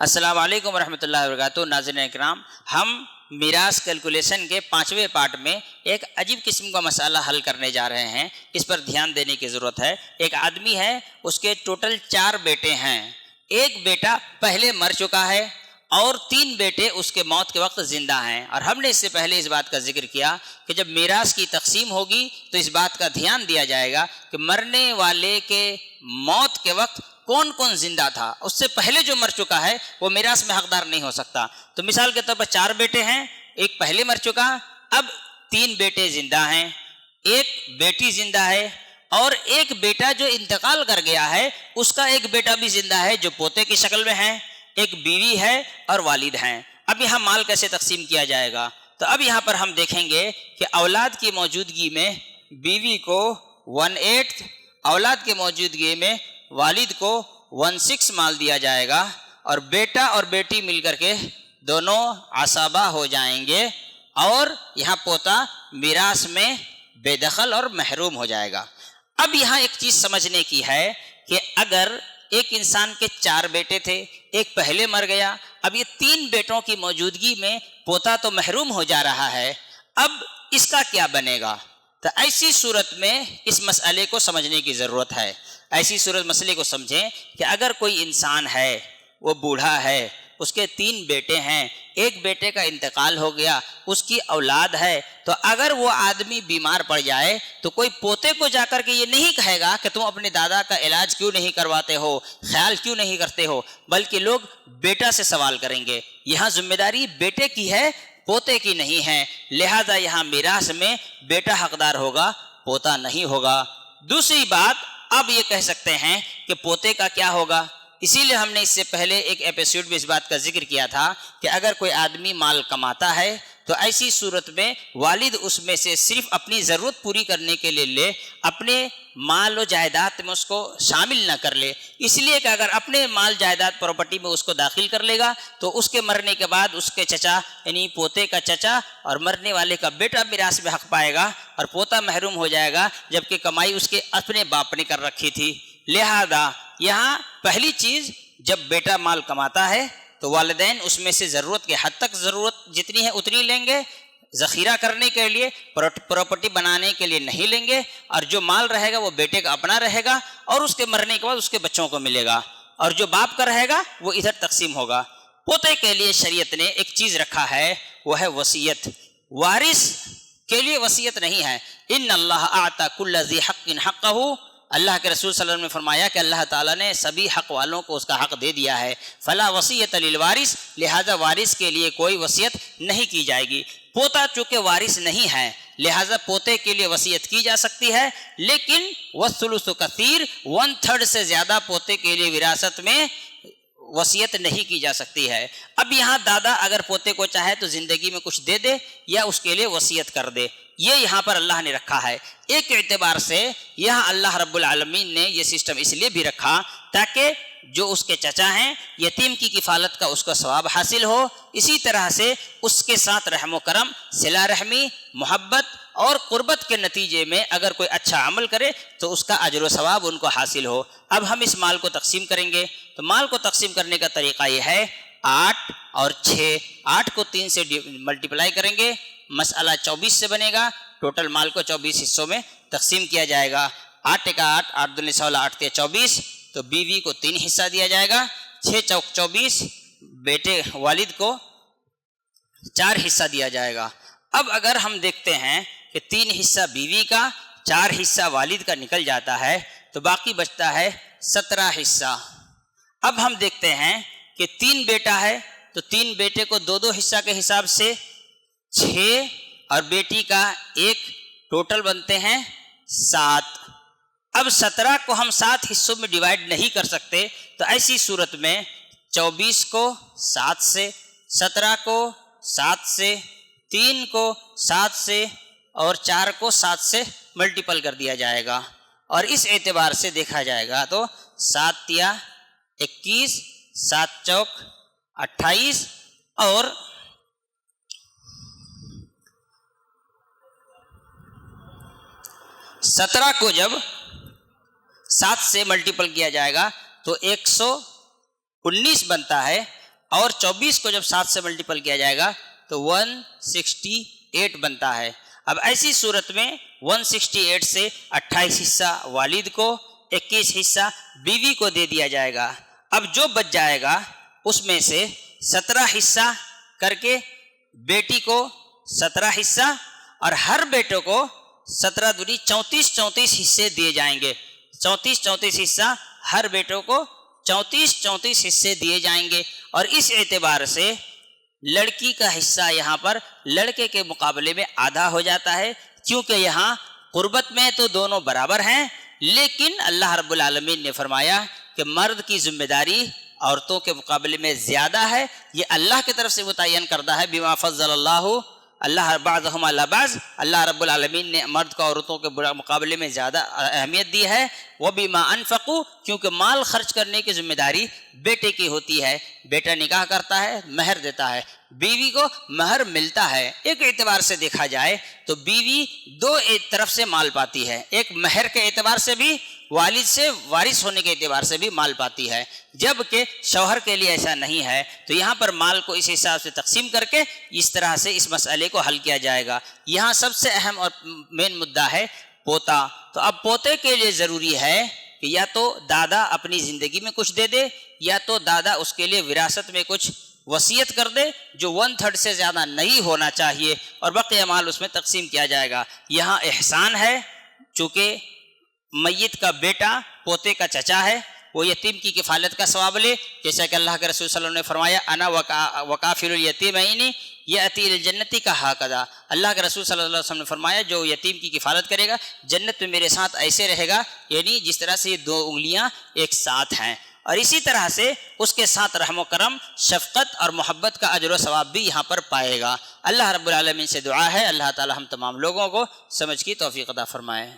السلام علیکم ورحمۃ اللہ وبرکاتہ۔ ناظرین اکرام، ہم میراث کیلکولیشن کے 5ویں پارٹ میں ایک عجیب قسم کا مسئلہ حل کرنے جا رہے ہیں۔ اس پر دھیان دینے کی ضرورت ہے۔ ایک آدمی ہے، اس کے ٹوٹل 4 بیٹے ہیں۔ ایک بیٹا پہلے مر چکا ہے اور 3 بیٹے اس کے موت کے وقت زندہ ہیں۔ اور ہم نے اس سے پہلے اس بات کا ذکر کیا کہ جب میراث کی تقسیم ہوگی تو اس بات کا دھیان دیا جائے گا کہ مرنے والے کے موت کے وقت کون کون زندہ تھا۔ اس سے پہلے جو مر چکا ہے وہ میراث میں حقدار نہیں ہو سکتا۔ تو مثال کے طور پر 4 بیٹے ہیں، ایک پہلے مر چکا، اب 3 بیٹے زندہ ہیں، ایک بیٹی زندہ ہے، اور ایک بیٹا جو انتقال کر گیا ہے اس کا ایک بیٹا بھی زندہ ہے جو پوتے کی شکل میں ہے، ایک بیوی ہے اور والد ہیں۔ اب یہاں مال کیسے تقسیم کیا جائے گا؟ تو اب یہاں پر ہم دیکھیں گے کہ اولاد کی موجودگی میں بیوی کو 1/8، اولاد کی موجودگی میں والد کو 1/6 مال دیا جائے گا، اور بیٹا اور بیٹی مل کر کے دونوں عصبہ ہو جائیں گے، اور یہاں پوتا میراث میں بے دخل اور محروم ہو جائے گا۔ اب یہاں ایک چیز سمجھنے کی ہے کہ اگر ایک انسان کے 4 بیٹے تھے، ایک پہلے مر گیا، اب یہ 3 بیٹوں کی موجودگی میں پوتا تو محروم ہو جا رہا ہے، اب اس کا کیا بنے گا؟ تو ایسی صورت میں اس مسئلے کو سمجھنے کی ضرورت ہے۔ ایسی صورت مسئلے کو سمجھیں کہ اگر کوئی انسان ہے، وہ بوڑھا ہے، اس کے 3 بیٹے ہیں، ایک بیٹے کا انتقال ہو گیا، اس کی اولاد ہے، تو اگر وہ آدمی بیمار پڑ جائے تو کوئی پوتے کو جا کر کے یہ نہیں کہے گا کہ تم اپنے دادا کا علاج کیوں نہیں کرواتے ہو، خیال کیوں نہیں کرتے ہو، بلکہ لوگ بیٹا سے سوال کریں گے۔ یہاں ذمہ داری بیٹے کی ہے، پوتے کی نہیں ہے، لہذا یہاں میراث میں بیٹا حقدار ہوگا، پوتا نہیں ہوگا۔ دوسری بات، اب یہ کہہ سکتے ہیں کہ پوتے کا کیا ہوگا؟ اسی لیے ہم نے اس سے پہلے ایک ایپیسوڈ میں اس بات کا ذکر کیا تھا کہ اگر کوئی آدمی مال کماتا ہے تو ایسی صورت میں والد اس میں سے صرف اپنی ضرورت پوری کرنے کے لیے لے، اپنے مال و جائیداد میں اس کو شامل نہ کر لے، اس لیے کہ اگر اپنے مال جائیداد پراپرٹی میں اس کو داخل کر لے گا تو اس کے مرنے کے بعد اس کے چچا یعنی پوتے کا چچا اور مرنے والے کا بیٹا میراث میں حق پائے گا، اور پوتا محروم ہو جائے گا جبکہ کمائی اس کے اپنے باپ نے کر رکھی تھی۔ لہذا یہاں پہلی چیز، جب بیٹا مال کماتا ہے تو والدین اس میں سے ضرورت کے حد تک ضرورت جتنی ہے اتنی لیں گے، ذخیرہ کرنے کے لیے، پراپرٹی بنانے کے لیے نہیں لیں گے، اور جو مال رہے گا وہ بیٹے کا اپنا رہے گا اور اس کے مرنے کے بعد اس کے بچوں کو ملے گا، اور جو باپ کا رہے گا وہ ادھر تقسیم ہوگا۔ پوتے کے لیے شریعت نے ایک چیز رکھا ہے، وہ ہے وصیت۔ وارث کے لیے وصیت نہیں ہے۔ ان اللہ اعطى كل ذي حق حقه، اللہ کے رسول صلی اللہ علیہ وسلم نے فرمایا کہ اللہ تعالیٰ نے سبھی حق والوں کو اس کا حق دے دیا ہے۔ فلا وصیت للوارث، لہذا وارث کے لیے کوئی وصیت نہیں کی جائے گی۔ پوتا چونکہ وارث نہیں ہے لہذا پوتے کے لیے وصیت کی جا سکتی ہے، لیکن والثلث کثیر، 1/3 سے زیادہ پوتے کے لیے وراثت میں وصیت نہیں کی جا سکتی ہے۔ اب یہاں دادا اگر پوتے کو چاہے تو زندگی میں کچھ دے دے یا اس کے لیے وصیت کر دے، یہ یہاں پر اللہ نے رکھا ہے۔ ایک اعتبار سے یہاں اللہ رب العالمین نے یہ سسٹم اس لیے بھی رکھا تاکہ جو اس کے چچا ہیں، یتیم کی کفالت کا اس کو ثواب حاصل ہو، اسی طرح سے اس کے ساتھ رحم و کرم، صلہ رحمی، محبت اور قربت کے نتیجے میں اگر کوئی اچھا عمل کرے تو اس کا اجر و ثواب ان کو حاصل ہو۔ اب ہم اس مال کو تقسیم کریں گے، تو مال کو تقسیم کرنے کا طریقہ یہ ہے 8 اور 6، 8 کو 3 سے ملٹیپلائی کریں گے، مسئلہ 24 سے بنے گا۔ ٹوٹل مال کو 24 حصوں میں تقسیم کیا جائے گا۔ 8 × 8، 8 × 2 = 16، 8 × 24، تو بیوی کو 3 حصہ دیا جائے گا، 6 × 4 = 24، بیٹے والد کو 4 حصہ دیا جائے گا۔ اب اگر ہم دیکھتے ہیں کہ 3 حصہ بیوی کا، 4 حصہ والد کا نکل جاتا ہے تو باقی بچتا ہے 17 حصہ۔ اب ہم دیکھتے ہیں کہ 3 بیٹا ہے تو 3 بیٹے کو 2 حصہ کے حساب سے 6 اور بیٹی کا 1، ٹوٹل بنتے ہیں 7۔ اب 17 کو ہم 7 حصوں میں ڈیوائڈ نہیں کر سکتے، تو ایسی صورت میں 24 کو 7 سے، 17 کو 7 سے، 3 کو 7 سے اور 4 کو 7 سے ملٹیپل کر دیا جائے گا، اور اس اعتبار سے دیکھا جائے گا تو 7 × 21، 7 × 4 = 28، اور 17 کو جب 7 سے ملٹیپل کیا جائے گا تو 119 بنتا ہے، اور 24 کو جب 7 سے ملٹیپل کیا جائے گا تو 168 بنتا ہے۔ اب ایسی صورت میں 168 سے 28 حصہ والد کو، 21 حصہ بیوی کو دے دیا جائے گا۔ اب جو بچ جائے گا اس میں سے 17 حصہ کر کے بیٹی کو 17 حصہ، اور ہر بیٹے کو 17 دوری 34 حصے دیے جائیں گے۔ 34 حصہ ہر بیٹوں کو 34 حصے دیے جائیں گے۔ اور اس اعتبار سے لڑکی کا حصہ یہاں پر لڑکے کے مقابلے میں آدھا ہو جاتا ہے، کیونکہ یہاں قربت میں تو دونوں برابر ہیں، لیکن اللہ رب العالمین نے فرمایا کہ مرد کی ذمہ داری عورتوں کے مقابلے میں زیادہ ہے۔ یہ اللہ کی طرف سے متعین کردہ ہے، بما فضل اللہ بعضهم علی بعض، اللہ رب العالمین نے مرد کو عورتوں کے مقابلے میں زیادہ اہمیت دی ہے۔ وبما انفقوا، کیونکہ مال خرچ کرنے کی ذمہ داری بیٹے کی ہوتی ہے۔ بیٹا نکاح کرتا ہے، مہر دیتا ہے، بیوی کو مہر ملتا ہے۔ ایک اعتبار سے دیکھا جائے تو بیوی دو طرف سے مال پاتی ہے، ایک مہر کے اعتبار سے بھی، والد سے وارث ہونے کے اعتبار سے بھی مال پاتی ہے، جبکہ شوہر کے لیے ایسا نہیں ہے۔ تو یہاں پر مال کو اس حساب سے تقسیم کر کے اس طرح سے اس مسئلے کو حل کیا جائے گا۔ یہاں سب سے اہم اور مین مدعا ہے پوتا۔ تو اب پوتے کے لیے ضروری ہے کہ یا تو دادا اپنی زندگی میں کچھ دے دے، یا تو دادا اس کے لیے وراثت میں کچھ وصیت کر دے، جو 1/3 سے زیادہ نہیں ہونا چاہیے، اور بقیہ مال اس میں تقسیم کیا جائے گا۔ یہاں احسان ہے، چونکہ میت کا بیٹا پوتے کا چچا ہے، وہ یتیم کی کفالت کا ثواب لے، جیسا کہ اللہ کے رسول صلی اللہ علیہ وسلم نے فرمایا انا وکافل الیتیمین یاتی الجنتی کا ہاکذا۔ اللہ کے رسول صلی اللہ علیہ وسلم نے فرمایا جو یتیم کی کفالت کرے گا جنت میں میرے ساتھ ایسے رہے گا، یعنی جس طرح سے یہ 2 انگلیاں ایک ساتھ ہیں۔ اور اسی طرح سے اس کے ساتھ رحم و کرم، شفقت اور محبت کا اجر و ثواب بھی یہاں پر پائے گا۔ اللہ رب العالمین سے دعا ہے اللہ تعالی ہم تمام لوگوں کو سمجھ کی توفیق عطا فرمائے۔